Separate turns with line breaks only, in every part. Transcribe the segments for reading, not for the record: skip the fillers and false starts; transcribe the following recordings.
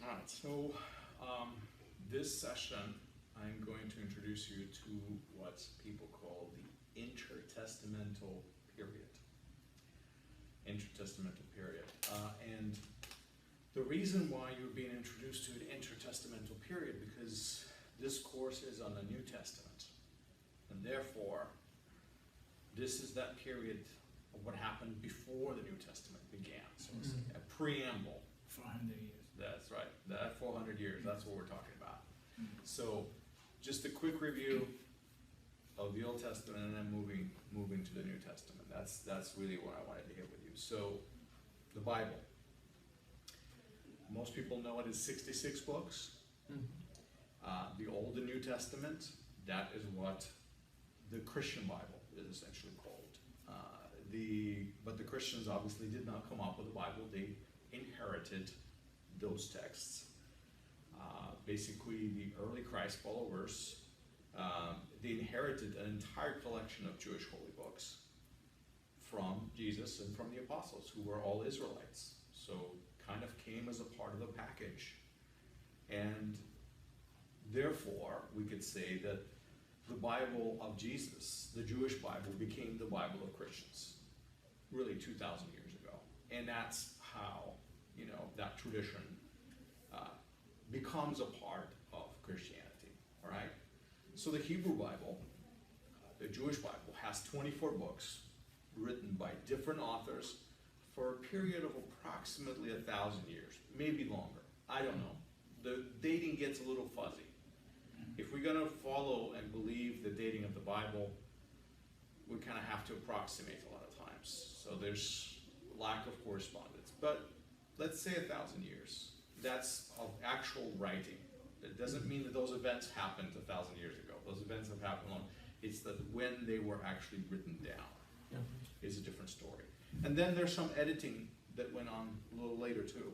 All right, so this session, I'm going to introduce you to what people call the intertestamental period. Intertestamental period. And the reason why you're being introduced to the intertestamental period, because this course is on the New Testament. And therefore, this is that period of what happened before the New Testament began. So it's a preamble.
400 years.
That's right. That 400 years, that's what we're talking about. So just a quick review of the Old Testament and then moving to the New Testament. That's really what I wanted to hit with you. So the Bible. Most people know it as 66 books. The Old and New Testament, that is what the Christian Bible is essentially called. But the Christians obviously did not come up with the Bible. They inherited those texts. Basically, the early Christ followers, they inherited an entire collection of Jewish holy books from Jesus and from the apostles, who were all Israelites. So kind of came as a part of the package. And therefore, we could say that the Bible of Jesus, the Jewish Bible, became the Bible of Christians, really 2,000 years ago. And that's how, that tradition becomes a part of Christianity, all right? So the Hebrew Bible, the Jewish Bible, has 24 books written by different authors for a period of approximately 1,000 years, maybe longer. I don't know. The dating gets a little fuzzy. If we're going to follow and believe the dating of the Bible, we kind of have to approximate a lot of times. So there's lack of correspondence. But let's say 1,000 years. That's of actual writing. It doesn't mean that those events happened 1,000 years ago. Those events have happened long. It's that when they were actually written down is a different story. And then there's some editing that went on a little later too.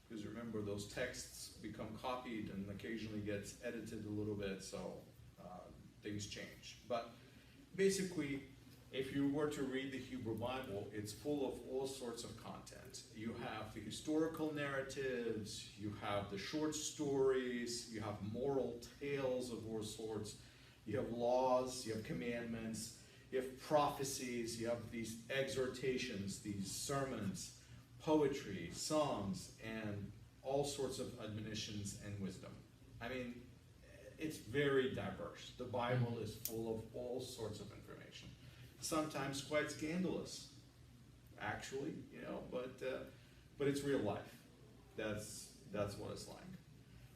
Because remember, those texts become copied and occasionally gets edited a little bit, so things change. But basically, if you were to read the Hebrew Bible, it's full of all sorts of content. You have the historical narratives, you have the short stories, you have moral tales of all sorts, you have laws, you have commandments, you have prophecies, you have these exhortations, these sermons, poetry, songs, and all sorts of admonitions and wisdom. I mean, it's very diverse. The Bible is full of all sorts of information. Sometimes quite scandalous, actually, but it's real life. That's what it's like.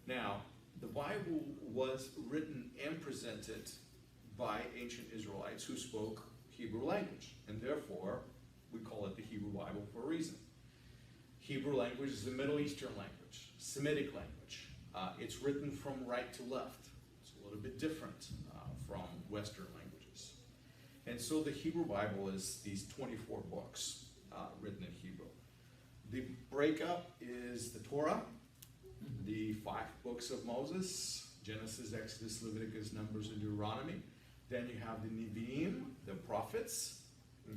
Now, the Bible was written and presented by ancient Israelites who spoke Hebrew language, and therefore we call it the Hebrew Bible for a reason. Hebrew language is a Middle Eastern language, Semitic language. It's written from right to left. It's a little bit different from Western languages. And so the Hebrew Bible is these 24 books written in Hebrew. The breakup is the Torah, the 5 books of Moses, Genesis, Exodus, Leviticus, Numbers, and Deuteronomy. Then you have the Nevi'im, the prophets,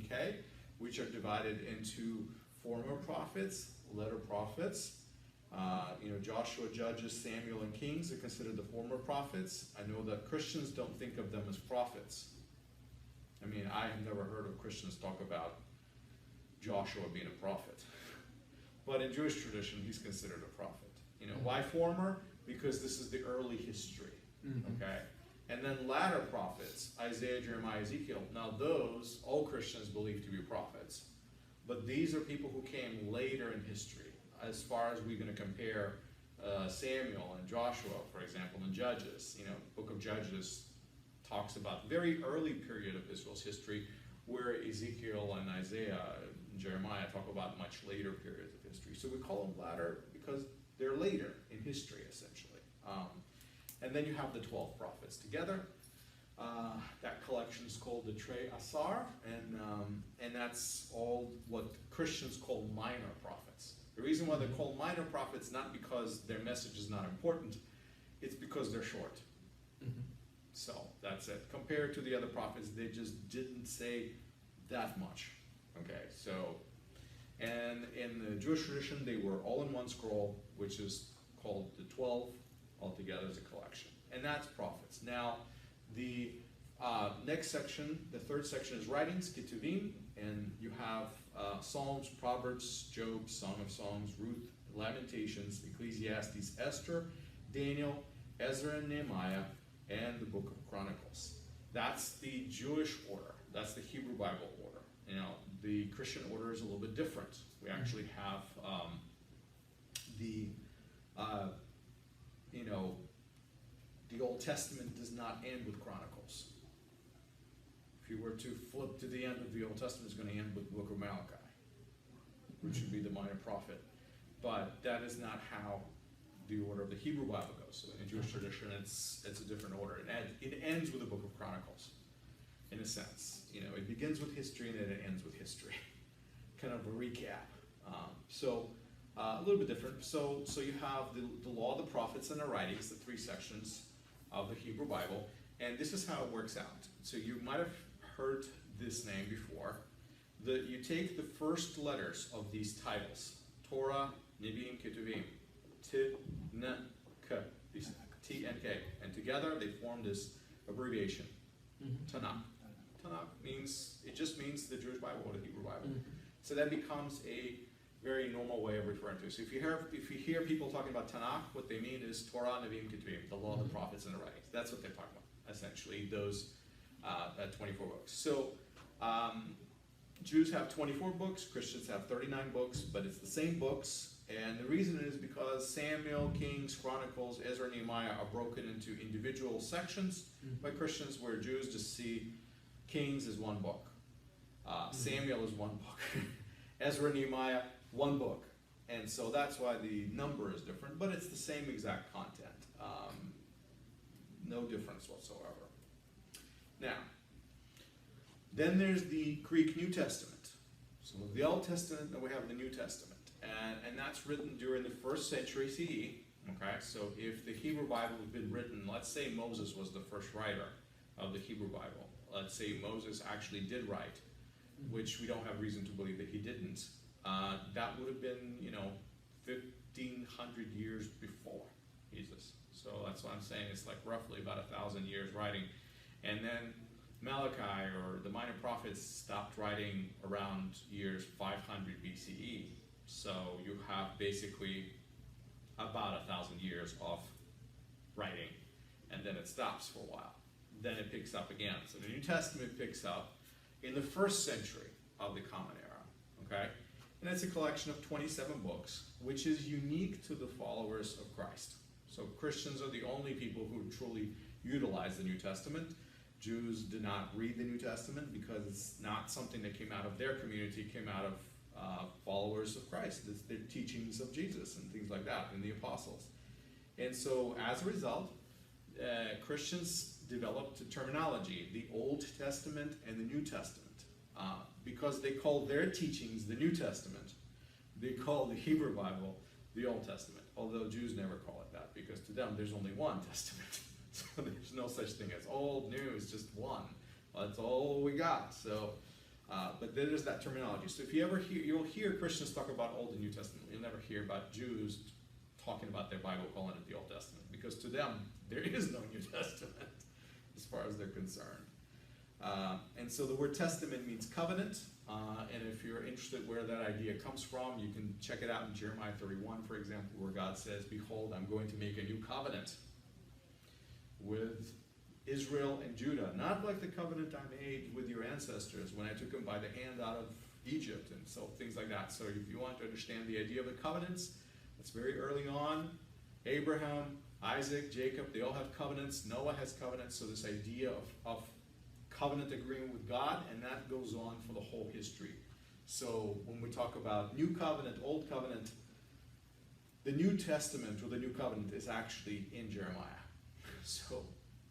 okay, which are divided into former prophets, letter prophets. Joshua, Judges, Samuel, and Kings are considered the former prophets. I know that Christians don't think of them as prophets. I mean, I have never heard of Christians talk about Joshua being a prophet. But in Jewish tradition, he's considered a prophet. Why former? Because this is the early history, okay? And then latter prophets, Isaiah, Jeremiah, Ezekiel. Now those, all Christians believe to be prophets. But these are people who came later in history. As far as we're going to compare Samuel and Joshua, for example, in Judges. Book of Judges talks about the very early period of Israel's history, where Ezekiel and Isaiah and Jeremiah talk about much later periods of history. So we call them latter because they're later in history, essentially. And then you have the 12 prophets together. That collection is called the Trei Asar, and that's all what Christians call minor prophets. The reason why they're called minor prophets, not because their message is not important, it's because they're short. So that's it. Compared to the other prophets, they just didn't say that much. Okay, so, and in the Jewish tradition, they were all in one scroll, which is called the 12 altogether as a collection. And that's prophets. Now, the next section, the third section is writings, Ketuvim, and you have Psalms, Proverbs, Job, Song of Songs, Ruth, Lamentations, Ecclesiastes, Esther, Daniel, Ezra and Nehemiah, and the Book of Chronicles. That's the Jewish order. That's the Hebrew Bible order. You know, the Christian order is a little bit different. We actually have the Old Testament does not end with Chronicles. If you were to flip to the end of the Old Testament, it's going to end with the Book of Malachi, which would be the minor prophet. But that is not how the order of the Hebrew Bible goes. So in Jewish tradition, it's a different order. It ends with the Book of Chronicles, in a sense. You know, it begins with history and then it ends with history. Kind of a recap. A little bit different. So you have the law, the prophets, and the writings, the three sections of the Hebrew Bible, and this is how it works out. So you might have heard this name before. You take the first letters of these titles, Torah, Nevi'im, Ketuvim, T, N, K, these T and K, and together they form this abbreviation, Tanakh. Tanakh just means the Jewish Bible or the Hebrew Bible. So that becomes a very normal way of referring to it. So if you hear people talking about Tanakh, what they mean is Torah, Nevi'im, Ketuvim, the law, the prophets, and the writings. That's what they're talking about, essentially, those 24 books. So Jews have 24 books, Christians have 39 books, but it's the same books. And the reason is because Samuel, Kings, Chronicles, Ezra, Nehemiah are broken into individual sections by Christians, where Jews just see Kings as one book. Samuel is one book. Ezra, Nehemiah, one book. And so that's why the number is different, but it's the same exact content. No difference whatsoever. Now, then there's the Greek New Testament. So the Old Testament, and we have the New Testament. And that's written during the 1st century CE. Okay, so if the Hebrew Bible had been written, let's say Moses was the first writer of the Hebrew Bible. Let's say Moses actually did write, which we don't have reason to believe that he didn't. That would have been, 1,500 years before Jesus. So that's what I'm saying. It's like roughly about 1,000 years writing. And then Malachi, or the minor prophets, stopped writing around years 500 BCE. So you have basically about 1,000 years of writing, and then it stops for a while. Then it picks up again. So the New Testament picks up in the 1st century of the Common Era, okay? And it's a collection of 27 books, which is unique to the followers of Christ. So Christians are the only people who truly utilize the New Testament. Jews did not read the New Testament because it's not something that came out of their community, it came out of followers of Christ. It's the teachings of Jesus and things like that, and the apostles. And so as a result, Christians developed a terminology, the Old Testament and the New Testament. Because they call their teachings the New Testament, they call the Hebrew Bible the Old Testament. Although Jews never call it that, because to them there's only one testament. So there's no such thing as old, new, it's just one. That's all we got. So, but there's that terminology. So if you ever hear, you'll hear Christians talk about Old and New Testament. You'll never hear about Jews talking about their Bible, calling it the Old Testament, because to them there is no New Testament as far as they're concerned. And so the word testament means covenant, and if you're interested where that idea comes from, you can check it out in Jeremiah 31, for example, where God says, "Behold, I'm going to make a new covenant with Israel and Judah, not like the covenant I made with your ancestors when I took them by the hand out of Egypt," and so things like that. So if you want to understand the idea of the covenants, it's very early on. Abraham, Isaac, Jacob, they all have covenants. Noah has covenants. So this idea of covenant agreement with God, and that goes on for the whole history. So when we talk about New Covenant, Old Covenant, the New Testament or the New Covenant is actually in Jeremiah. So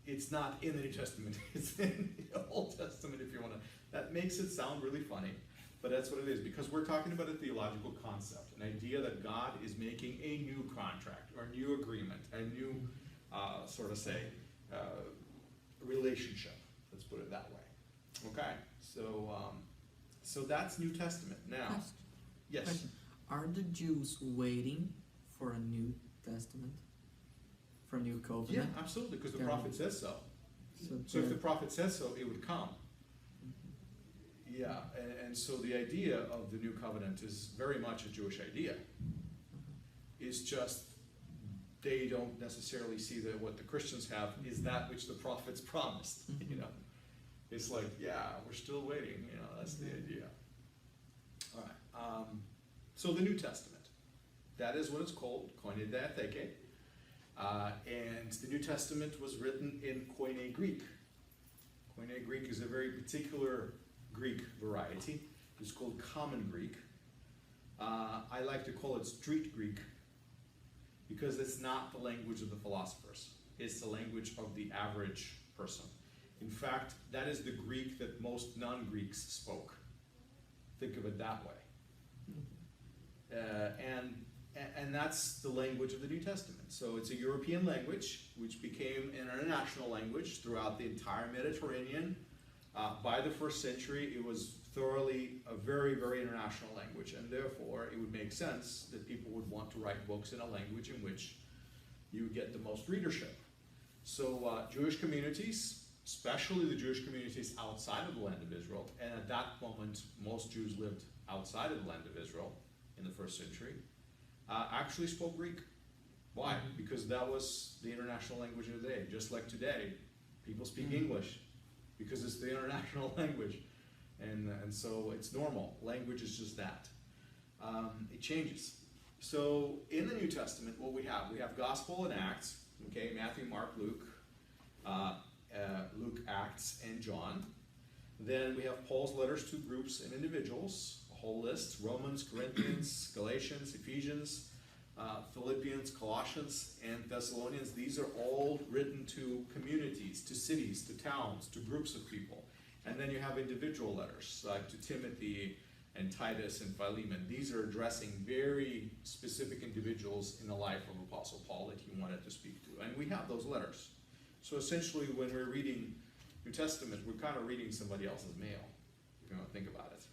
it's not in the New Testament, it's in the Old Testament if you want to. That makes it sound really funny, but that's what it is, because we're talking about a theological concept, an idea that God is making a new contract or a new agreement, a new relationship. Let's put it that way. Okay, so that's New Testament. Now, yes.
Question. Are the Jews waiting for a new Testament? For New
Yeah,
Covenant?
absolutely, because the
There-
prophet says so.
So,
So if the
there-
prophet says so, it would come. Yeah, and so the idea of the new covenant is very much a Jewish idea. It's just they don't necessarily see that what the Christians have is that which the prophets promised. You know, it's like, yeah, we're still waiting. You know, that's the idea. All right. So the New Testament, that is what it's called, Koine Diatheke. And the New Testament was written in Koine Greek. Koine Greek is a very particular Greek variety. It's called Common Greek. I like to call it Street Greek because it's not the language of the philosophers. It's the language of the average person. In fact, that is the Greek that most non-Greeks spoke. Think of it that way. And that's the language of the New Testament. So it's a European language, which became an international language throughout the entire Mediterranean. By the first century, it was thoroughly a very, very international language, and therefore it would make sense that people would want to write books in a language in which you would get the most readership. So Jewish communities, especially the Jewish communities outside of the land of Israel, and at that moment most Jews lived outside of the land of Israel in the first century, actually spoke Greek. Why? Because that was the international language of the day. Just like today, people speak English because it's the international language. And so it's normal. Language is just that. It changes. So in the New Testament, what we have Gospel and Acts, okay, Matthew, Mark, Luke, Luke, Acts, and John. Then we have Paul's letters to groups and individuals, a whole list, Romans, Corinthians, Galatians, Ephesians, Philippians, Colossians, and Thessalonians. These are all written to communities, to cities, to towns, to groups of people. And then you have individual letters, like to Timothy and Titus and Philemon. These are addressing very specific individuals in the life of Apostle Paul that he wanted to speak to. And we have those letters. So essentially, when we're reading New Testament, we're kind of reading somebody else's mail, if you want to think about it.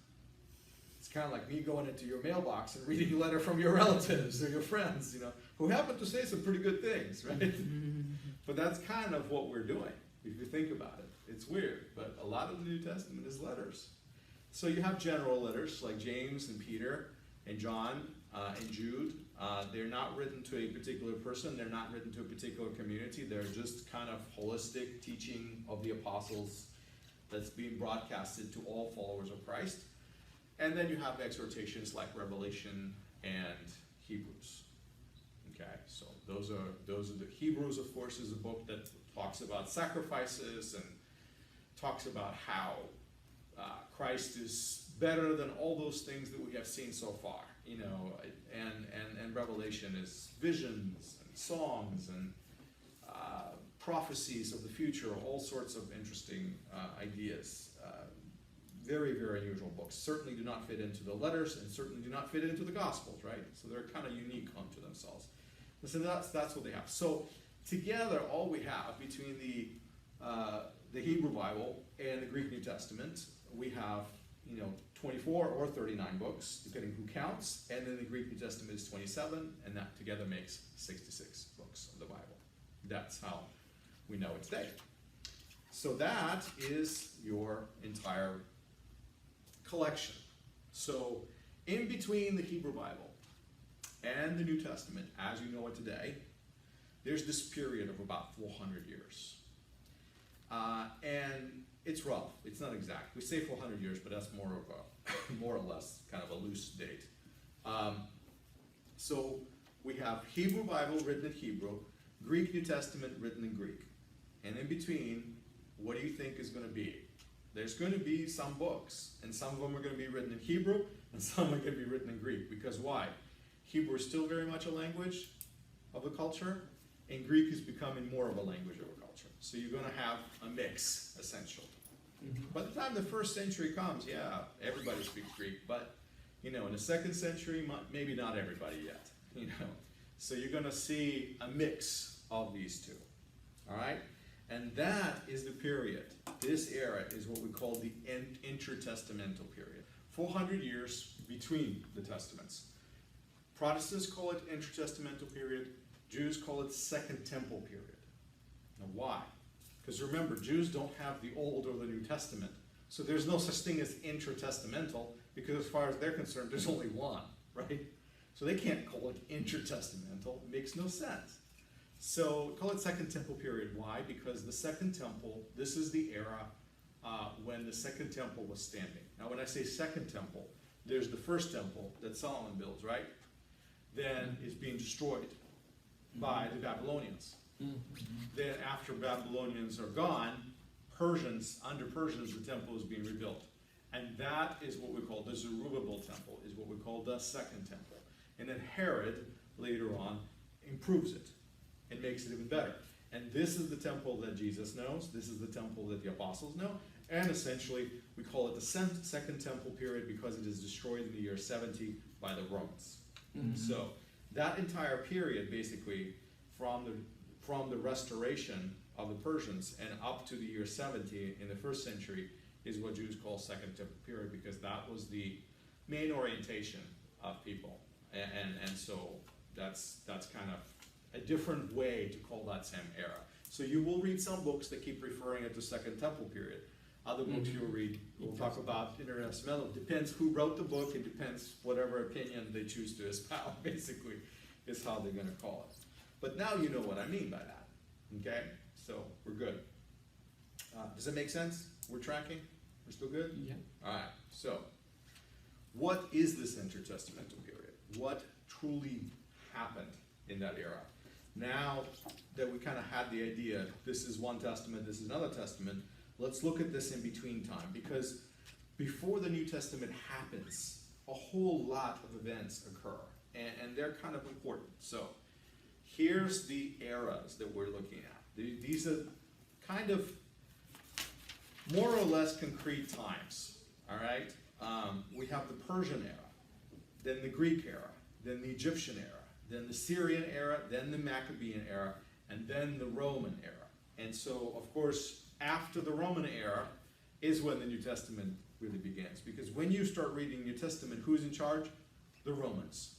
It's kind of like me going into your mailbox and reading a letter from your relatives or your friends, you know, who happen to say some pretty good things, right? But that's kind of what we're doing, if you think about it. It's weird, but a lot of the New Testament is letters. So you have general letters like James and Peter and John and Jude. They're not written to a particular person. They're not written to a particular community. They're just kind of holistic teaching of the apostles that's being broadcasted to all followers of Christ. And then you have exhortations like Revelation and Hebrews. Okay, so those are the Hebrews, of course, is a book that talks about sacrifices and talks about how Christ is better than all those things that we have seen so far, you know, and Revelation is visions and songs and prophecies of the future, all sorts of interesting ideas. Very, very unusual books. Certainly do not fit into the letters and certainly do not fit into the Gospels, right? So they're kind of unique unto themselves. And so that's what they have. So together, all we have between the Hebrew Bible and the Greek New Testament, we have, 24 or 39 books, depending who counts, and then the Greek New Testament is 27, and that together makes 66 books of the Bible. That's how we know it today. So that is your entire collection. So in between the Hebrew Bible and the New Testament, as you know it today, there's this period of about 400 years. And it's rough. It's not exact. We say 400 years, but that's more or less kind of a loose date. So we have Hebrew Bible written in Hebrew, Greek New Testament written in Greek. And in between, what do you think is going to be? There's going to be some books, and some of them are going to be written in Hebrew, and some are going to be written in Greek. Because why? Hebrew is still very much a language of the culture, and Greek is becoming more of a language of a culture. So you're going to have a mix, essentially. By the time the first century comes, yeah, everybody speaks Greek, but, in the second century, maybe not everybody yet, So you're going to see a mix of these two, all right? And that is the period. This era is what we call the intertestamental period. 400 years between the testaments. Protestants call it intertestamental period. Jews call it Second Temple period. Now why? Because remember, Jews don't have the Old or the New Testament. So there's no such thing as intertestamental, because as far as they're concerned, there's only one, right? So they can't call it intertestamental. It makes no sense. So call it Second Temple period. Why? Because the Second Temple, this is the era when the Second Temple was standing. Now when I say Second Temple, there's the First Temple that Solomon builds, right? Then is being destroyed by the Babylonians. Then after Babylonians are gone, under Persians, the temple is being rebuilt. And that is what we call the Zerubbabel temple, is what we call the Second Temple. And then Herod, later on, improves it and makes it even better. And this is the temple that Jesus knows. This is the temple that the apostles know. And essentially, we call it the Second Temple period because it is destroyed in the year 70 by the Romans. So that entire period, basically, from the restoration of the Persians and up to the year 70 in the first century, is what Jews call Second Temple period, because that was the main orientation of people. And so that's kind of a different way to call that same era. So you will read some books that keep referring it to Second Temple period. Other books you'll read will talk about intertestamental. It depends who wrote the book. It depends whatever opinion they choose to espouse, basically, is how they're going to call it. But now you know what I mean by that. Okay? So we're good. Does that make sense? We're tracking? We're still good?
Yeah.
All right. So what is this intertestamental period? What truly happened in that era? Now that we kind of had the idea, this is one testament, this is another testament, let's look at this in between time, because before the New Testament happens, a whole lot of events occur, and they're kind of important. So here's the eras that we're looking at. These are kind of more or less concrete times, all right? We have the Persian era, then the Greek era, then the Egyptian era, then the Syrian era, then the Maccabean era, and then the Roman era. And so, of course, after the Roman era is when the New Testament really begins. Because when you start reading the New Testament, who's in charge? The Romans.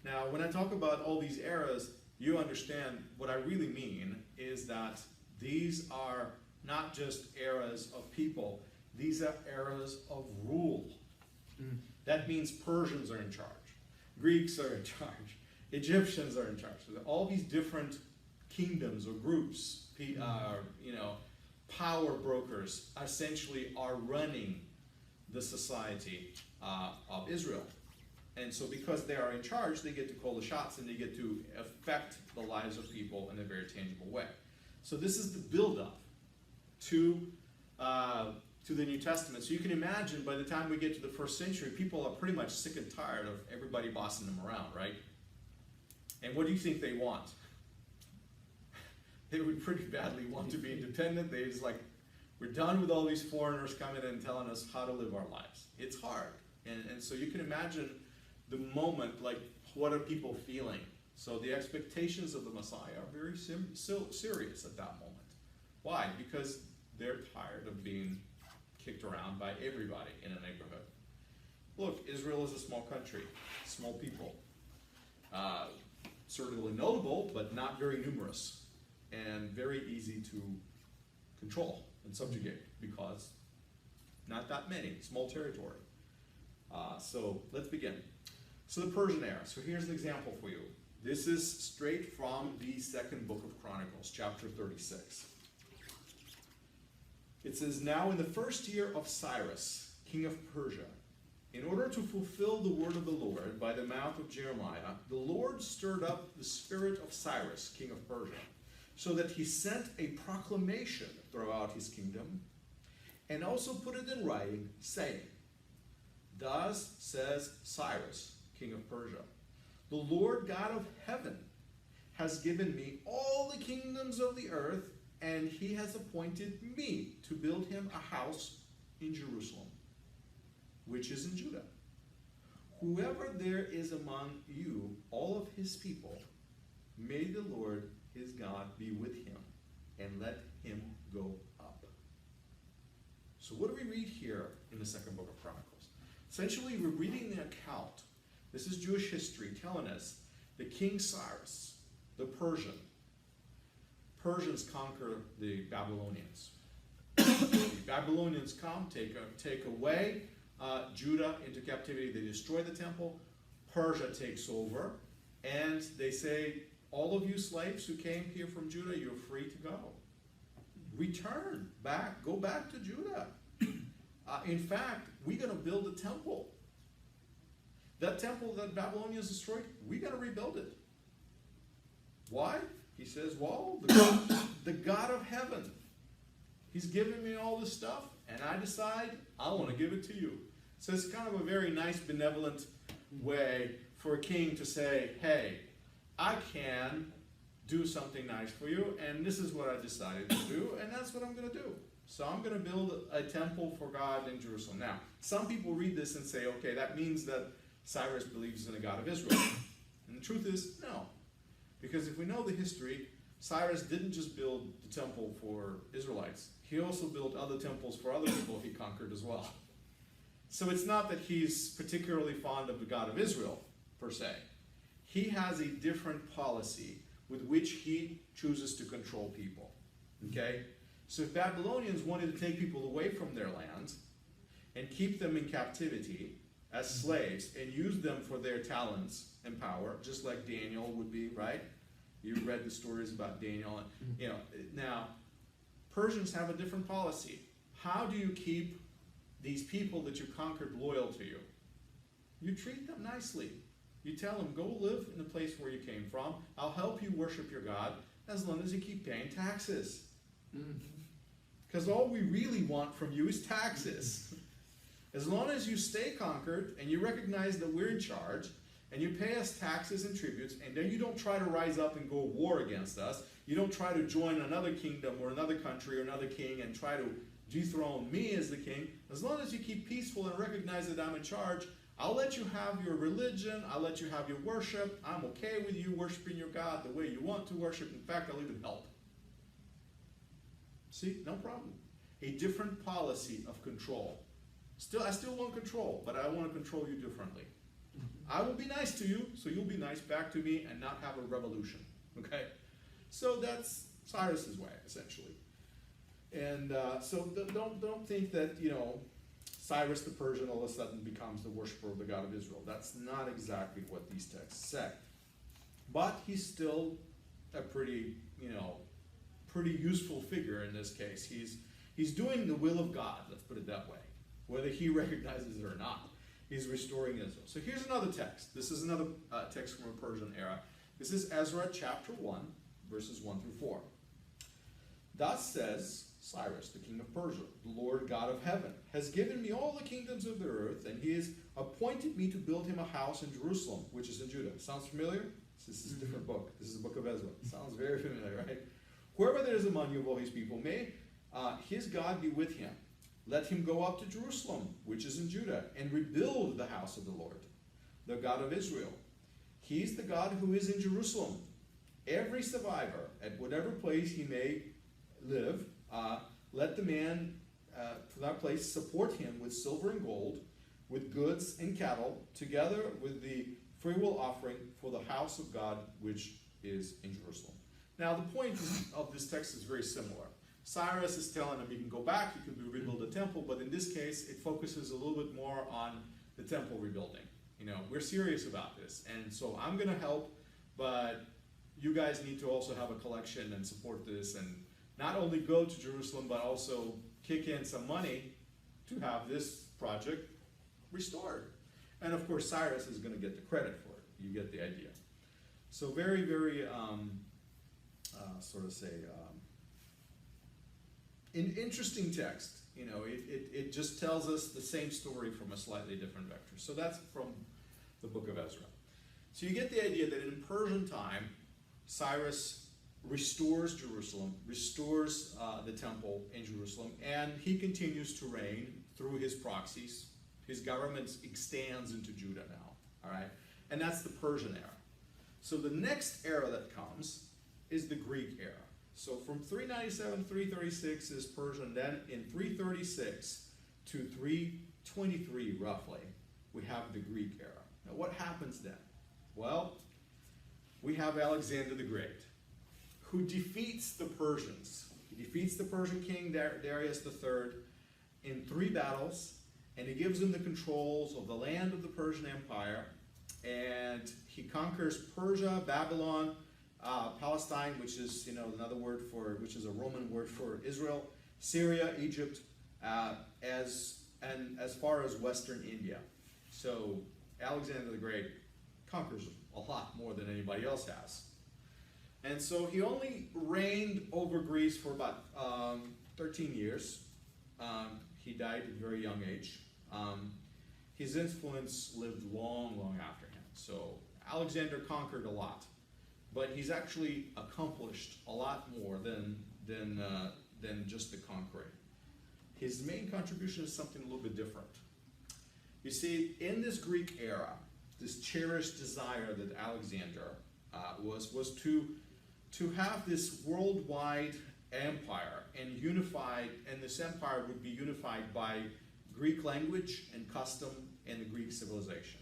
Now, when I talk about all these eras, you understand what I really mean is that these are not just eras of people, these are eras of rule. That means Persians are in charge, Greeks are in charge, Egyptians are in charge. So all these different kingdoms or groups, power brokers, essentially are running the society of Israel. And so because they are in charge, they get to call the shots and they get to affect the lives of people in a very tangible way. So this is the build-up to the New Testament. So you can imagine by the time we get to the first century, people are pretty much sick and tired of everybody bossing them around, right? And what do you think they want? They would pretty badly want to be independent. They just like, we're done with all these foreigners coming in and telling us how to live our lives. It's hard. And so you can imagine the moment, like, what are people feeling? So the expectations of the Messiah are very serious at that moment. Why? Because they're tired of being kicked around by everybody in a neighborhood. Look, Israel is a small country, small people. Certainly notable, but not very numerous, and very easy to control and subjugate because not that many, small territory. So let's begin. So the Persian era. So here's an example for you. This is straight from the second book of Chronicles, chapter 36. It says, "Now in the first year of Cyrus, king of Persia, in order to fulfill the word of the Lord by the mouth of Jeremiah, the Lord stirred up the spirit of Cyrus, king of Persia, so that he sent a proclamation throughout his kingdom, and also put it in writing, saying, 'Thus says Cyrus, king of Persia, the Lord God of heaven has given me all the kingdoms of the earth, and he has appointed me to build him a house in Jerusalem, which is in Judah. Whoever there is among you, all of his people, may the Lord his God be with him, and let him go up.'" So what do we read here in the second book of Chronicles? Essentially, we're reading the account. This is Jewish history telling us that King Cyrus, the Persians conquer the Babylonians. The Babylonians come, take away Judah into captivity. They destroy the temple. Persia takes over, and they say, all of you slaves who came here from Judah, you're free to go. Return back, go back to Judah. In fact, we're going to build a temple. That temple that Babylonians destroyed, we're going to rebuild it. Why? He says, well, the God of heaven, he's given me all this stuff, and I decide I want to give it to you. So it's kind of a very nice, benevolent way for a king to say, hey, I can do something nice for you, and this is what I decided to do, and that's what I'm going to do. So I'm going to build a temple for God in Jerusalem. Now, some people read this and say, okay, that means that Cyrus believes in the God of Israel. And the truth is, no. Because if we know the history, Cyrus didn't just build the temple for Israelites. He also built other temples for other people he conquered as well. So it's not that he's particularly fond of the God of Israel, per se. He has a different policy with which he chooses to control people. Okay? So if Babylonians wanted to take people away from their land and keep them in captivity as slaves and use them for their talents and power, just like Daniel would be, right? You read the stories about Daniel. You know, now, Persians have a different policy. How do you keep these people that you conquered loyal to you? You treat them nicely. You tell them, go live in the place where you came from. I'll help you worship your God as long as you keep paying taxes. Because all we really want from you is taxes. As long as you stay conquered and you recognize that we're in charge and you pay us taxes and tributes, and then you don't try to rise up and go war against us, you don't try to join another kingdom or another country or another king and try to dethrone me as the king, as long as you keep peaceful and recognize that I'm in charge, I'll let you have your religion, I'll let you have your worship, I'm okay with you worshiping your God the way you want to worship. In fact, I'll even help. See, no problem. A different policy of control. I still want control, but I want to control you differently. I will be nice to you, so you'll be nice back to me and not have a revolution. Okay? So that's Cyrus's way, essentially. And so don't think that, you know, Cyrus the Persian all of a sudden becomes the worshiper of the God of Israel. That's not exactly what these texts say. But he's still a pretty, you know, pretty useful figure in this case. He's doing the will of God, let's put it that way, whether he recognizes it or not. He's restoring Israel. So here's another text. This is another text from a Persian era. This is Ezra chapter 1, verses 1 through 4. Thus says Cyrus, the king of Persia, the Lord God of heaven, has given me all the kingdoms of the earth, and he has appointed me to build him a house in Jerusalem, which is in Judah. Sounds familiar? This is a different book. This is the book of Ezra. Sounds very familiar, right? Whoever there is among you of all his people, may his God be with him. Let him go up to Jerusalem, which is in Judah, and rebuild the house of the Lord, the God of Israel. He's the God who is in Jerusalem. Every survivor, at whatever place he may live, let the man for that place support him with silver and gold, with goods and cattle, together with the freewill offering for the house of God, which is in Jerusalem. Now, the point of this text is very similar. Cyrus is telling him, you can go back, you can rebuild the temple, but in this case, it focuses a little bit more on the temple rebuilding. You know, we're serious about this, and so I'm going to help, but you guys need to also have a collection and support this, and not only go to Jerusalem, but also kick in some money to have this project restored. And of course, Cyrus is going to get the credit for it. You get the idea. So very, very, an interesting text. You know, it just tells us the same story from a slightly different vector. So that's from the book of Ezra. So you get the idea that in Persian time, Cyrus restores Jerusalem, restores the temple in Jerusalem, and he continues to reign through his proxies. His government extends into Judah now, all right? And that's the Persian era. So the next era that comes is the Greek era. So from 397, 336 is Persian. Then in 336 to 323, roughly, we have the Greek era. Now what happens then? Well, we have Alexander the Great, who defeats the Persians. He defeats the Persian king Darius III in 3 battles, and he gives him the controls of the land of the Persian Empire, and he conquers Persia, Babylon, Palestine, which is which is a Roman word for Israel, Syria, Egypt, as far as Western India. So Alexander the Great conquers a lot more than anybody else has. And so he only reigned over Greece for about 13 years. He died at a very young age. His influence lived long, long after him. So Alexander conquered a lot, but he's actually accomplished a lot more than just the conquering. His main contribution is something a little bit different. You see, in this Greek era, this cherished desire that Alexander was to have this worldwide empire and unified, and this empire would be unified by Greek language and custom and the Greek civilization.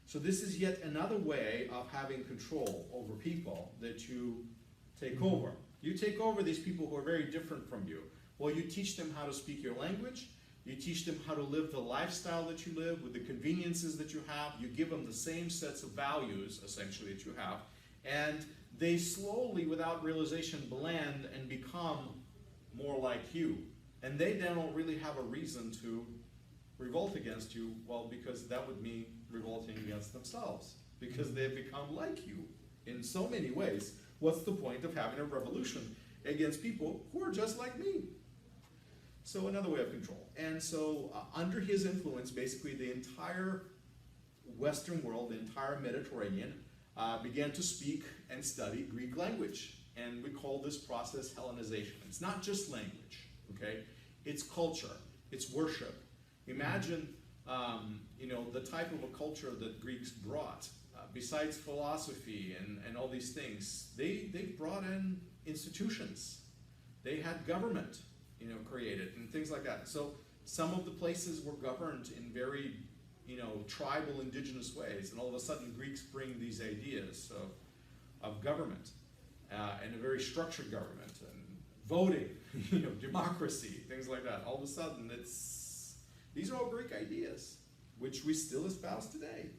So this is yet another way of having control over people that you take over. You take over these people who are very different from you. Well, you teach them how to speak your language. You teach them how to live the lifestyle that you live with the conveniences that you have. You give them the same sets of values, essentially, that you have. And they slowly, without realization, blend and become more like you. And they then don't really have a reason to revolt against you, well, because that would mean revolting against themselves, because they've become like you in so many ways. What's the point of having a revolution against people who are just like me? So another way of control. And so under his influence, basically the entire Western world, the entire Mediterranean, began to speak and study Greek language. And we call this process Hellenization. It's not just language, okay? It's culture, it's worship. Imagine, the type of a culture that Greeks brought. Besides philosophy and all these things, they brought in institutions. They had government, created and things like that. So some of the places were governed in very, tribal, indigenous ways. And all of a sudden, Greeks bring these ideas of government and a very structured government and voting, democracy, things like that. All of a sudden, these are all Greek ideas, which we still espouse today.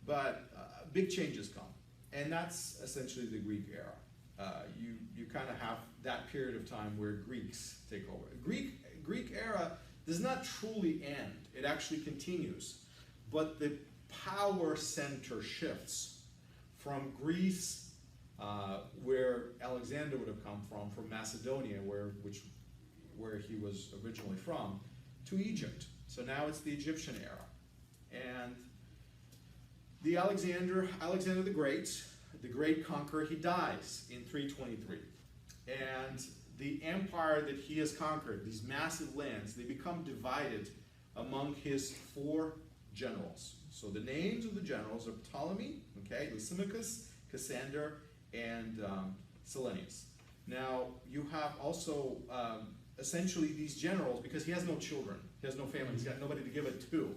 But big changes come, and that's essentially the Greek era. You kind of have that period of time where Greeks take over. Greek era does not truly end. It actually continues. But the power center shifts from Greece, where Alexander would have come from Macedonia, where he was originally from, to Egypt. So now it's the Egyptian era. And the Alexander the Great conqueror, he dies in 323. And the empire that he has conquered, these massive lands, they become divided among his 4 generals. So the names of the generals are Ptolemy, Lysimachus, Cassander, and Selenius. Now, you have also essentially these generals, because he has no children, he has no family, he's got nobody to give it to.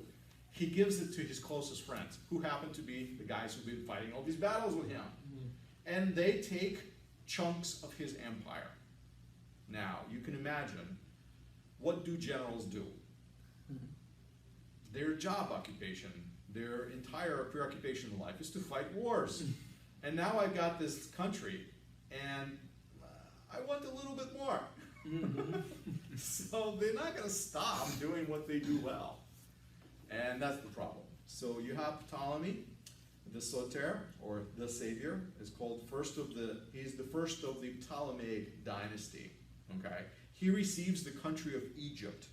He gives it to his closest friends, who happen to be the guys who've been fighting all these battles with him. And they take chunks of his empire. Now, you can imagine, what do generals do? Their job occupation, their entire preoccupation in life is to fight wars. And now I've got this country, and I want a little bit more. So they're not going to stop doing what they do well. And that's the problem. So you have Ptolemy, the Soter, or the Savior, is called he's the first of the Ptolemaic dynasty. Okay? He receives the country of Egypt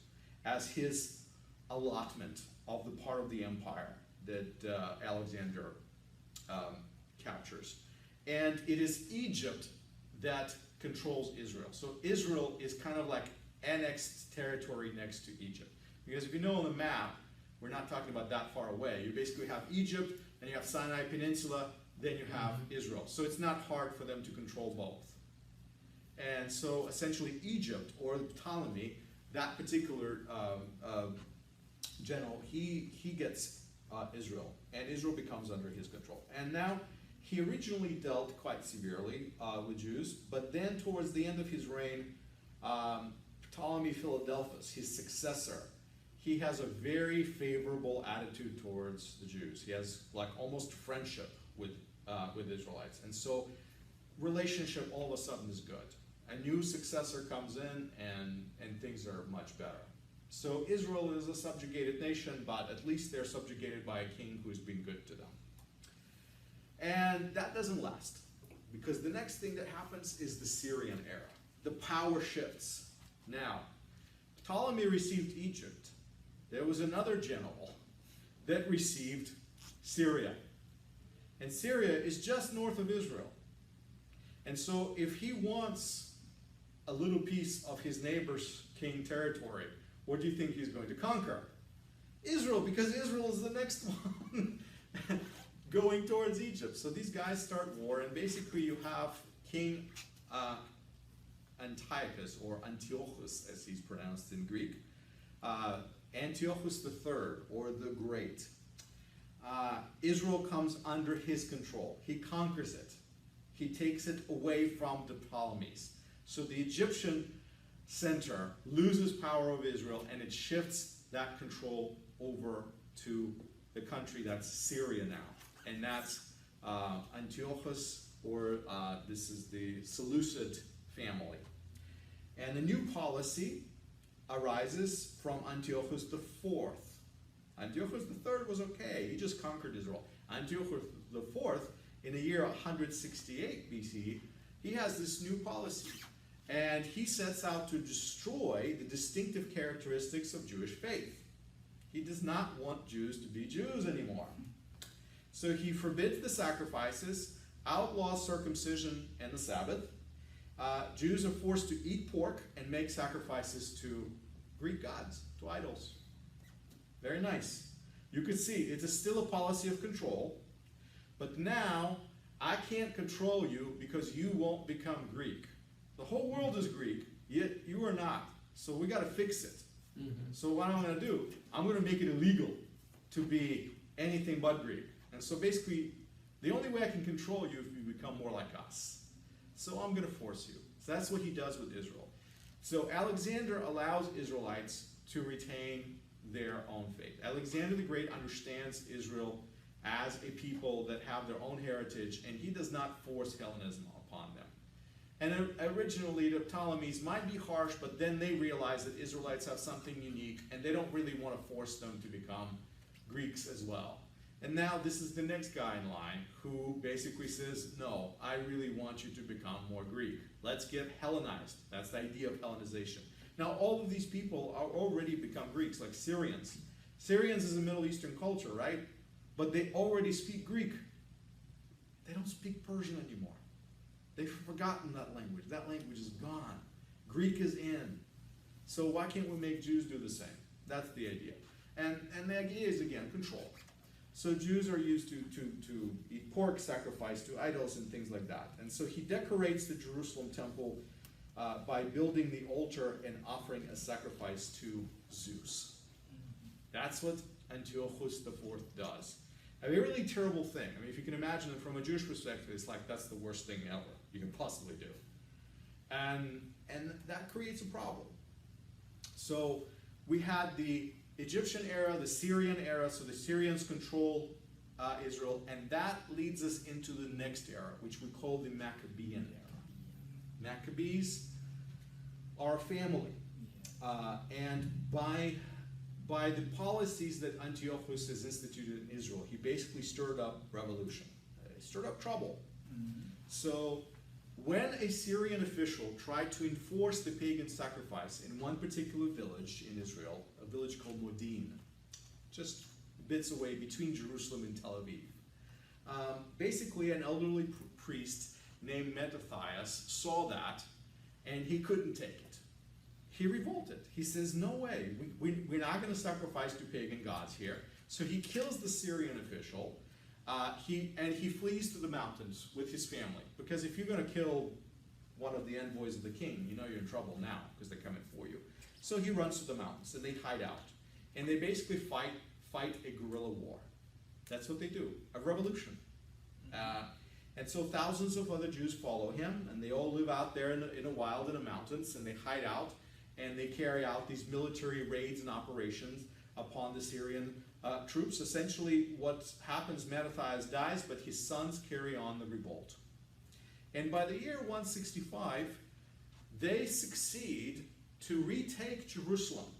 as his allotment of the part of the empire that Alexander captures. And it is Egypt that controls Israel. So Israel is kind of like annexed territory next to Egypt. Because if you know on the map, we're not talking about that far away. You basically have Egypt, and you have Sinai Peninsula, then you have Israel. So it's not hard for them to control both. And so essentially Egypt, or Ptolemy, that particular general, he gets Israel, and Israel becomes under his control. And now he originally dealt quite severely with Jews, but then towards the end of his reign, Ptolemy Philadelphus, his successor, he has a very favorable attitude towards the Jews. He has like almost friendship with Israelites. And so relationship all of a sudden is good. A new successor comes in and things are much better. So Israel is a subjugated nation, but at least they're subjugated by a king who's been good to them. And that doesn't last, because the next thing that happens is the Syrian era. The power shifts. Now, Ptolemy received Egypt. There was another general that received Syria. And Syria is just north of Israel. And so if he wants a little piece of his neighbor's king territory, what do you think he's going to conquer? Israel, because Israel is the next one going towards Egypt. So these guys start war, and basically you have King Antiochus, or Antiochus as he's pronounced in Greek, Antiochus III, or the Great. Israel comes under his control. He conquers it. He takes it away from the Ptolemies. So the Egyptian center loses power over Israel, and it shifts that control over to the country that's Syria now. And that's Antiochus, or this is the Seleucid family. And a new policy arises from Antiochus IV. Antiochus III was okay. He just conquered Israel. Antiochus IV, in the year 168 BCE, he has this new policy. And he sets out to destroy the distinctive characteristics of Jewish faith. He does not want Jews to be Jews anymore. So he forbids the sacrifices, outlaws circumcision and the Sabbath. Jews are forced to eat pork and make sacrifices to Greek gods, to idols. Very nice. You could see it's still a policy of control, but now I can't control you because you won't become Greek. The whole world is Greek, yet you are not. So we got to fix it. Mm-hmm. So what I'm going to do, I'm going to make it illegal to be anything but Greek. And so basically, the only way I can control you is if you become more like us. So I'm going to force you. So that's what he does with Israel. So Alexander allows Israelites to retain their own faith. Alexander the Great understands Israel as a people that have their own heritage, and he does not force Hellenism upon them. And originally, the Ptolemies might be harsh, but then they realize that Israelites have something unique, and they don't really want to force them to become Greeks as well. And now this is the next guy in line who basically says, no, I really want you to become more Greek. Let's get Hellenized. That's the idea of Hellenization. Now, all of these people are already become Greeks, like Syrians. Syrians is a Middle Eastern culture, right? But they already speak Greek. They don't speak Persian anymore. They've forgotten that language. That language is gone. Greek is in. So why can't we make Jews do the same? That's the idea. And the idea is, again, control. So Jews are used to eat pork, sacrifice to idols, and things like that. And so he decorates the Jerusalem temple by building the altar and offering a sacrifice to Zeus. That's what Antiochus IV does. A really terrible thing. I mean, if you can imagine it from a Jewish perspective, it's like that's the worst thing ever you can possibly do. And that creates a problem. So we had the Egyptian era, the Syrian era, so the Syrians control Israel, and that leads us into the next era, which we call the Maccabean era. Maccabees are a family, and by the policies that Antiochus has instituted in Israel, he basically stirred up revolution, stirred up trouble. Mm-hmm. So when a Syrian official tried to enforce the pagan sacrifice in one particular village in Israel, a village called Modin, just bits away between Jerusalem and Tel Aviv, basically an elderly priest named Mattathias saw that, and he couldn't take it. He revolted. He says, no way, we're not going to sacrifice to pagan gods here. So he kills the Syrian official, he flees to the mountains with his family. Because if you're going to kill one of the envoys of the king, you know you're in trouble now, because they're coming for you. So he runs to the mountains, and they hide out. And they basically fight a guerrilla war. That's what they do, a revolution. And so thousands of other Jews follow him, and they all live out there in the wild in the mountains, and they hide out, and they carry out these military raids and operations upon the Syrian troops. Essentially, what happens, Mattathias dies, but his sons carry on the revolt. And by the year 165, they succeed to retake Jerusalem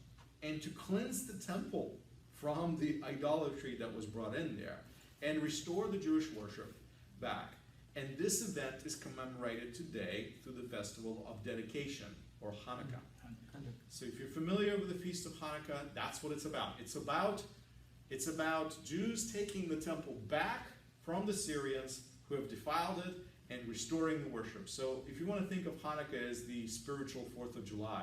and to cleanse the temple from the idolatry that was brought in there and restore the Jewish worship back. And this event is commemorated today through the festival of dedication, or Hanukkah. So if you're familiar with the Feast of Hanukkah, that's what it's about. It's about Jews taking the temple back from the Syrians who have defiled it and restoring the worship. So if you want to think of Hanukkah as the spiritual 4th of July,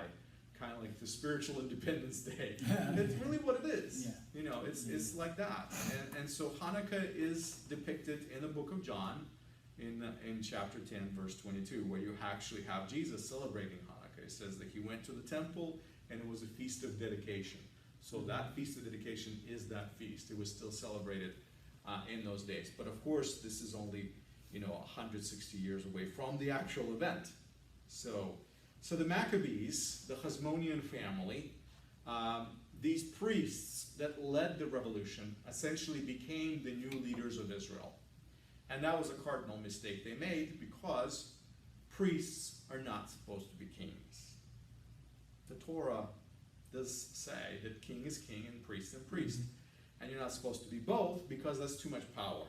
kind of like the spiritual Independence Day, it's really what it is.
Yeah.
You know, it's like that. And so Hanukkah is depicted in the book of John in chapter 10, verse 22, where you actually have Jesus celebrating Hanukkah. It says that he went to the temple and it was a feast of dedication. So that feast of dedication is that feast. It was still celebrated in those days. But of course, this is only 160 years away from the actual event. So the Maccabees, the Hasmonean family, these priests that led the revolution essentially became the new leaders of Israel. And that was a cardinal mistake they made, because priests are not supposed to be kings. The Torah does say that king is king and priest. And you're not supposed to be both, because that's too much power.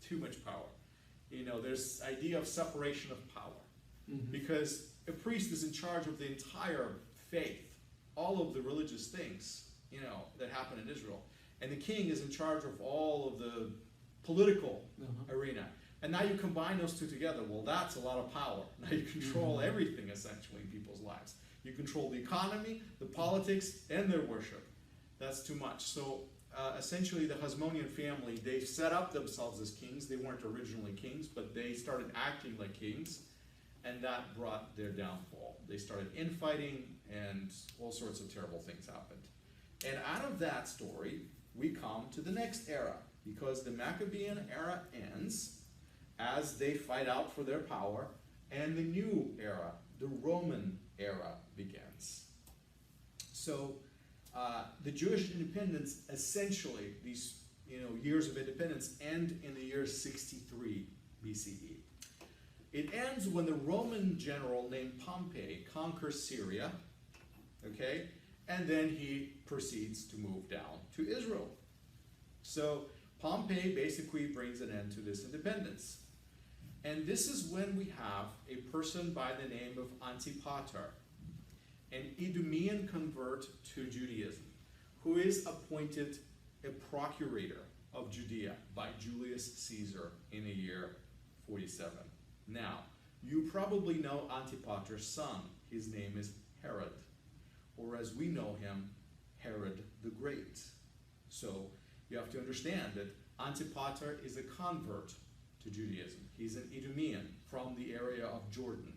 Too much power. There's idea of separation of power. Because a priest is in charge of the entire faith, all of the religious things, that happen in Israel. And the king is in charge of all of the political arena. And now you combine those two together. Well, that's a lot of power. Now you control everything, essentially, in people's lives. You control the economy, the politics, and their worship. That's too much. So essentially, the Hasmonean family, they set up themselves as kings. They weren't originally kings, but they started acting like kings, and that brought their downfall. They started infighting, and all sorts of terrible things happened. And out of that story, we come to the next era, because the Maccabean era ends as they fight out for their power, and the new era, the Roman era, begins. So the Jewish independence, essentially, these years of independence end in the year 63 BCE. It ends when the Roman general named Pompey conquers Syria, okay, and then he proceeds to move down to Israel. So Pompey basically brings an end to this independence. And this is when we have a person by the name of Antipater, an Idumean convert to Judaism, who is appointed a procurator of Judea by Julius Caesar in the year 47. Now, you probably know Antipater's son. His name is Herod, or as we know him, Herod the Great. So you have to understand that Antipater is a convert to Judaism. He's an Idumean from the area of Jordan.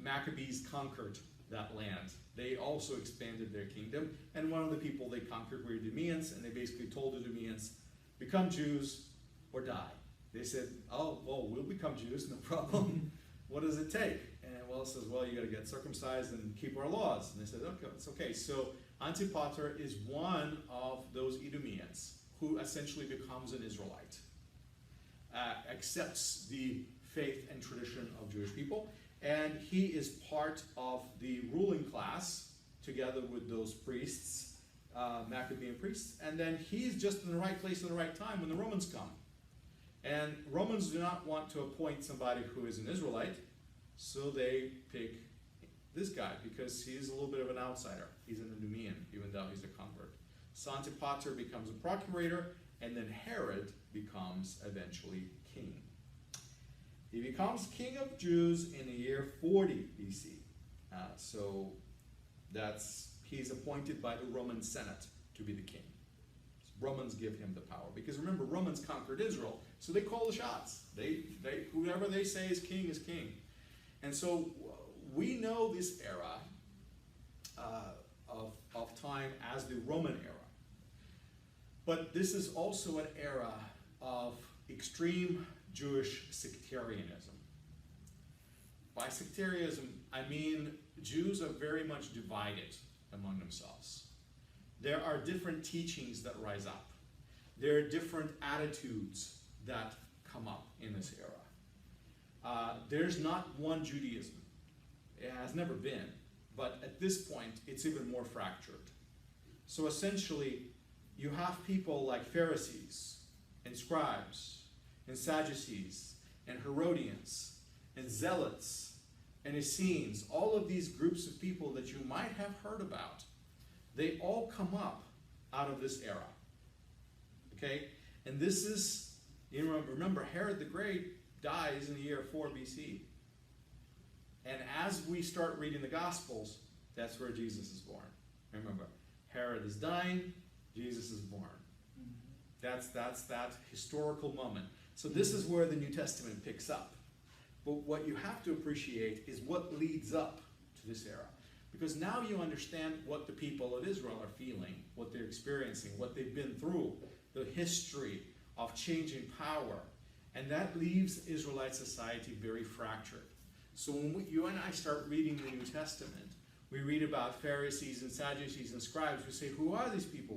Maccabees conquered that land. They also expanded their kingdom, and one of the people they conquered were Idumeans, and they basically told Idumeans, become Jews or die. They said, oh, well, we'll become Jews, no problem. What does it take? And well, it says, well, you got to get circumcised and keep our laws. And they said, okay, it's okay. So Antipater is one of those Idumeans who essentially becomes an Israelite, accepts the faith and tradition of Jewish people, and he is part of the ruling class together with those priests, Maccabean priests, and then he's just in the right place at the right time when the Romans come. And Romans do not want to appoint somebody who is an Israelite, so they pick this guy because he's a little bit of an outsider. He's an Idumean, even though he's a convert. So Antipater becomes a procurator, and then Herod becomes eventually king. He becomes king of Jews in the year 40 BC. So he's appointed by the Roman Senate to be the king. Romans give him the power, because remember, Romans conquered Israel, so they call the shots. Whoever they say is king is king. And so we know this era of time as the Roman era. But this is also an era of extreme Jewish sectarianism. By sectarianism, I mean Jews are very much divided among themselves. There are different teachings that rise up. There are different attitudes that come up in this era. There's not one Judaism. It has never been, but at this point, it's even more fractured. So essentially, you have people like Pharisees and scribes and Sadducees and Herodians and Zealots and Essenes, all of these groups of people that you might have heard about, they all come up out of this era. Okay? And this is, remember, Herod the Great dies in the year 4 BC. And as we start reading the Gospels, that's where Jesus is born. Remember, Herod is dying, Jesus is born. That's that historical moment. So this is where the New Testament picks up. But what you have to appreciate is what leads up to this era. Because now you understand what the people of Israel are feeling, what they're experiencing, what they've been through, the history of changing power. And that leaves Israelite society very fractured. So when you and I start reading the New Testament, we read about Pharisees and Sadducees and scribes. We say, who are these people?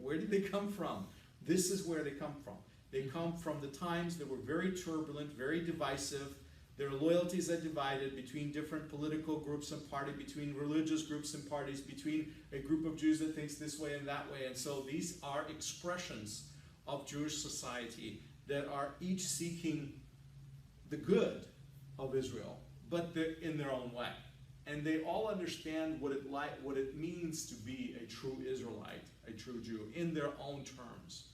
Where did they come from? This is where they come from. They come from the times that were very turbulent, very divisive. Their loyalties are divided between different political groups and parties, between religious groups and parties, between a group of Jews that thinks this way and that way. And so these are expressions of Jewish society that are each seeking the good of Israel, but in their own way. And they all understand what it means to be a true Israelite, a true Jew, in their own terms.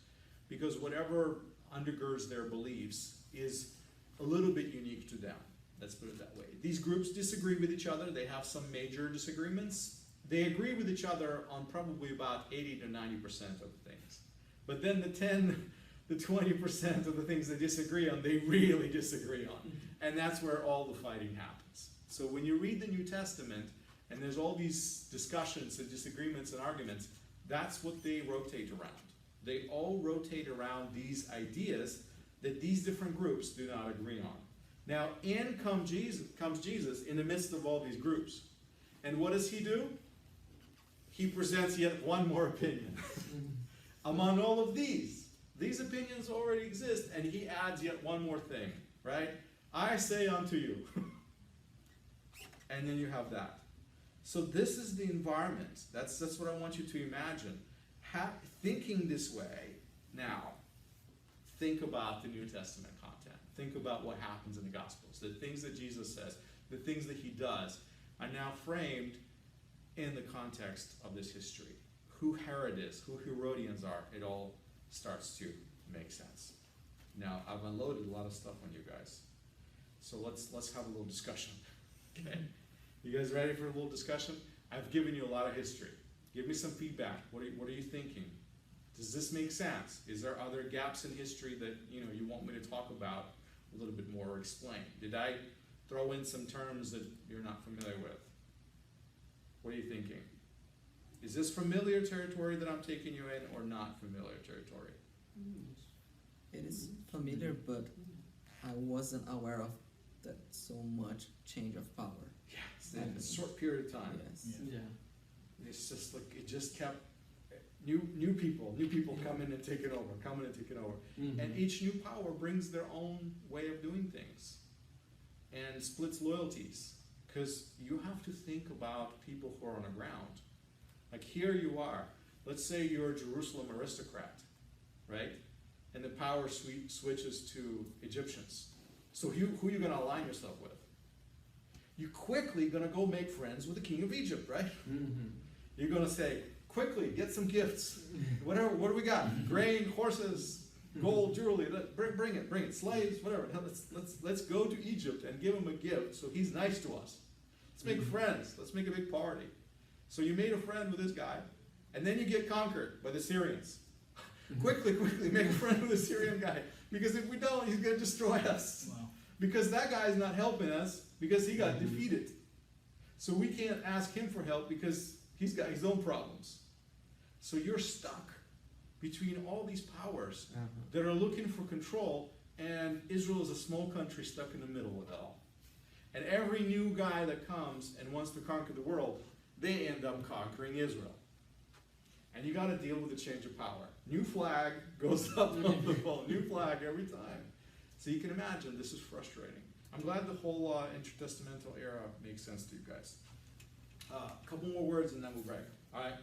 Because whatever undergirds their beliefs is a little bit unique to them. Let's put it that way. These groups disagree with each other. They have some major disagreements. They agree with each other on probably about 80 to 90% of the things. But then the 20% of the things they disagree on, they really disagree on. And that's where all the fighting happens. So when you read the New Testament, and there's all these discussions and disagreements and arguments, that's what they rotate around. They all rotate around these ideas that these different groups do not agree on. Now, in comes Jesus in the midst of all these groups. And what does he do? He presents yet one more opinion. Among all of these opinions already exist, and he adds yet one more thing, right? I say unto you. And then you have that. So this is the environment. That's what I want you to imagine. Thinking this way, now, think about the New Testament content. Think about what happens in the Gospels. The things that Jesus says, the things that he does, are now framed in the context of this history. Who Herod is, who Herodians are, it all starts to make sense. Now, I've unloaded a lot of stuff on you guys. So let's have a little discussion. Okay? You guys ready for a little discussion? I've given you a lot of history. Give me some feedback. What are you thinking? Does this make sense? Is there other gaps in history that you want me to talk about a little bit more or explain? Did I throw in some terms that you're not familiar with? What are you thinking? Is this familiar territory that I'm taking you in or not familiar territory?
It is familiar, but I wasn't aware of that so much change of power.
Yeah, in a short period of time.
Yes.
Yeah.
It's just like it just kept new people coming and taking over,
Mm-hmm.
and each new power brings their own way of doing things, and splits loyalties. Because you have to think about people who are on the ground. Like here you are. Let's say you're a Jerusalem aristocrat, right? And the power switches to Egyptians. So who are you going to align yourself with? You're quickly going to go make friends with the king of Egypt, right?
Mm-hmm.
You're going to say, quickly, get some gifts. What do we got? Grain, horses, gold, jewelry. Bring it. Slaves, whatever. Let's go to Egypt and give him a gift so he's nice to us. Let's make friends. Let's make a big party. So you made a friend with this guy, and then you get conquered by the Syrians. Quickly, make a friend with the Syrian guy. Because if we don't, he's going to destroy us.
Wow.
Because that guy is not helping us because he got defeated. So we can't ask him for help because he's got his own problems. So you're stuck between all these powers that are looking for control, And Israel is a small country stuck in the middle of it all. And every new guy that comes and wants to conquer the world, they end up conquering Israel. And you got to deal with the change of power. New flag goes up on the wall, new flag every time. So you can imagine this is frustrating. I'm glad the whole intertestamental era makes sense to you guys. A couple more words and then we'll break. All right,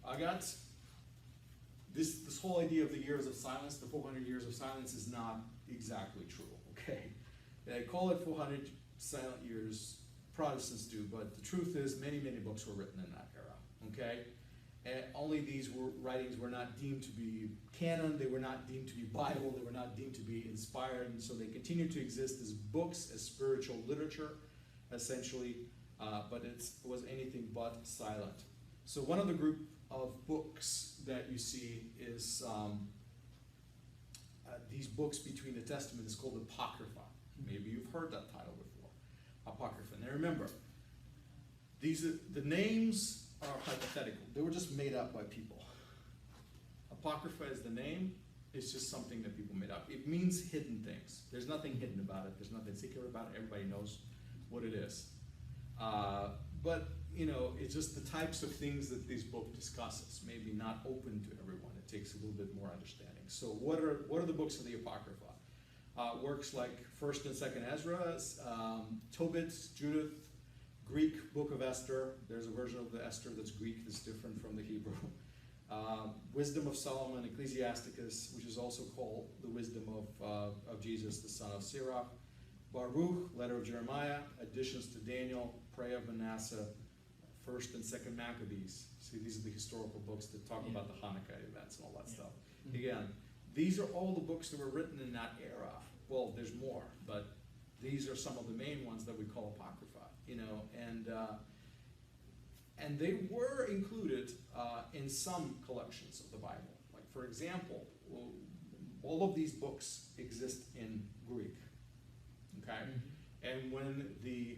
I got this whole idea of the years of silence. The 400 years of silence is not exactly true. Okay, they call it 400 silent years. Protestants do, but the truth is many books were written in that era. Okay. And only these writings were not deemed to be canon, they were not deemed to be Bible, they were not deemed to be inspired, and so they continue to exist as books, as spiritual literature, essentially, but it was anything but silent. So one of the group of books that you see is these books between the Testament is called Apocrypha. Maybe you've heard that title before, Apocrypha. Now remember, the names are hypothetical. They were just made up by people. Apocrypha is the name. It's just something that people made up. It means hidden things. There's nothing hidden about it. There's nothing secret about it. Everybody knows what it is. But, it's just the types of things that this book discusses. Maybe not open to everyone. It takes a little bit more understanding. So what are the books of the Apocrypha? Works like 1st and 2nd Ezra, Tobit, Judith, Greek Book of Esther. There's a version of the Esther that's Greek that's different from the Hebrew. Wisdom of Solomon, Ecclesiasticus, which is also called the Wisdom of Jesus, the son of Sirach. Baruch, Letter of Jeremiah, additions to Daniel, Prayer of Manasseh, 1st and 2nd Maccabees. See, these are the historical books that talk about the Hanukkah events and all that stuff. Again, these are all the books that were written in that era. Well, there's more, but these are some of the main ones that we call Apocrypha. And they were included in some collections of the Bible. Like, for example, all of these books exist in Greek. Okay, and when the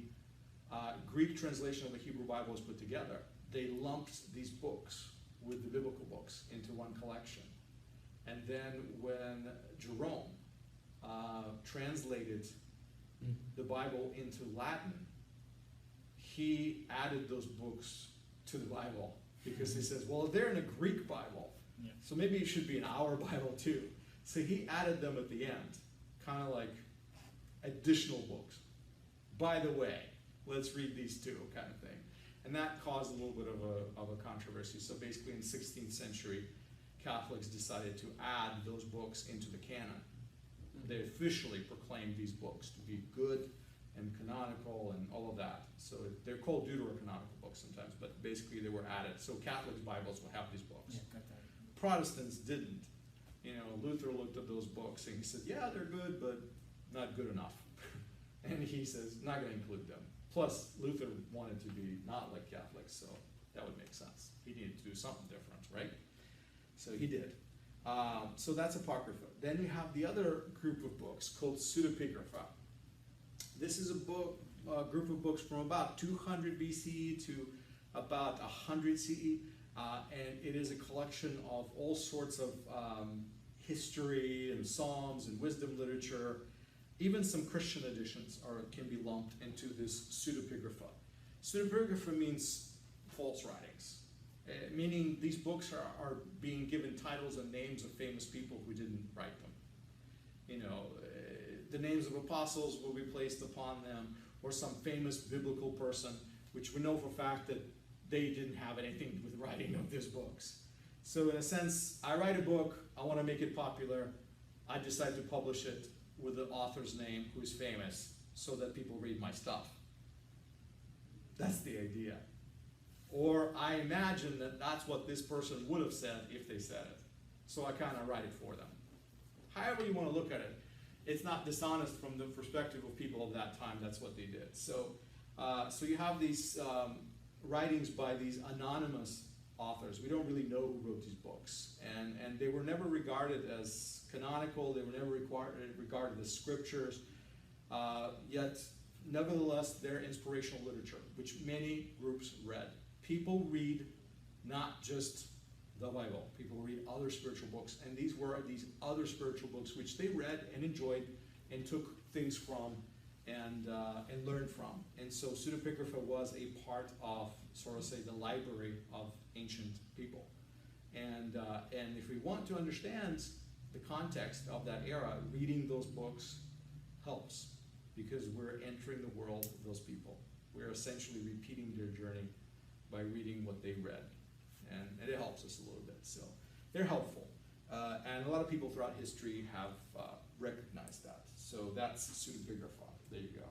Greek translation of the Hebrew Bible was put together, they lumped these books with the biblical books into one collection. And then when Jerome translated the Bible into Latin, he added those books to the Bible because he says, well, they're in a Greek Bible, so maybe it should be in our Bible too. So he added them at the end, kind of like additional books. By the way, let's read these too, kind of thing. And that caused a little bit of a controversy. So basically in the 16th century, Catholics decided to add those books into the canon. They officially proclaimed these books to be good and canonical and all of that. So they're called deuterocanonical books sometimes, but basically they were added. So Catholic Bibles will have these books. Protestants didn't. Luther looked at those books and he said, yeah, they're good, but not good enough. And he says, not going to include them. Plus, Luther wanted to be not like Catholics, so that would make sense. He needed to do something different, right? So he did. So that's Apocrypha. Then we have the other group of books called pseudepigrapha. This is a group of books from about 200 BCE to about 100 CE, and it is a collection of all sorts of history and psalms and wisdom literature. Even some Christian editions can be lumped into this pseudepigrapha. Pseudepigrapha means false writings, meaning these books are being given titles and names of famous people who didn't write them. The names of apostles will be placed upon them, or some famous biblical person, which we know for a fact that they didn't have anything with writing of these books. So in a sense, I write a book, I want to make it popular, I decide to publish it with the author's name who is famous so that people read my stuff. That's the idea. Or I imagine that that's what this person would have said if they said it. So I kind of write it for them. However you want to look at it, it's not dishonest from the perspective of people of that time. That's what they did. So you have these writings by these anonymous authors. We don't really know who wrote these books. And they were never regarded as canonical. They were never regarded as scriptures. Yet, nevertheless, they're inspirational literature, which many groups read. People read not just the Bible. People read other spiritual books, and these were these other spiritual books which they read and enjoyed and took things from and learned from. And so pseudepigrapha was a part of, sort of say, the library of ancient people. And if we want to understand the context of that era, reading those books helps, because we're entering the world of those people. We're essentially repeating their journey by reading what they read. And it helps us a little bit. So they're helpful. And a lot of people throughout history have recognized that. So that's pseudepigrapha. There you go.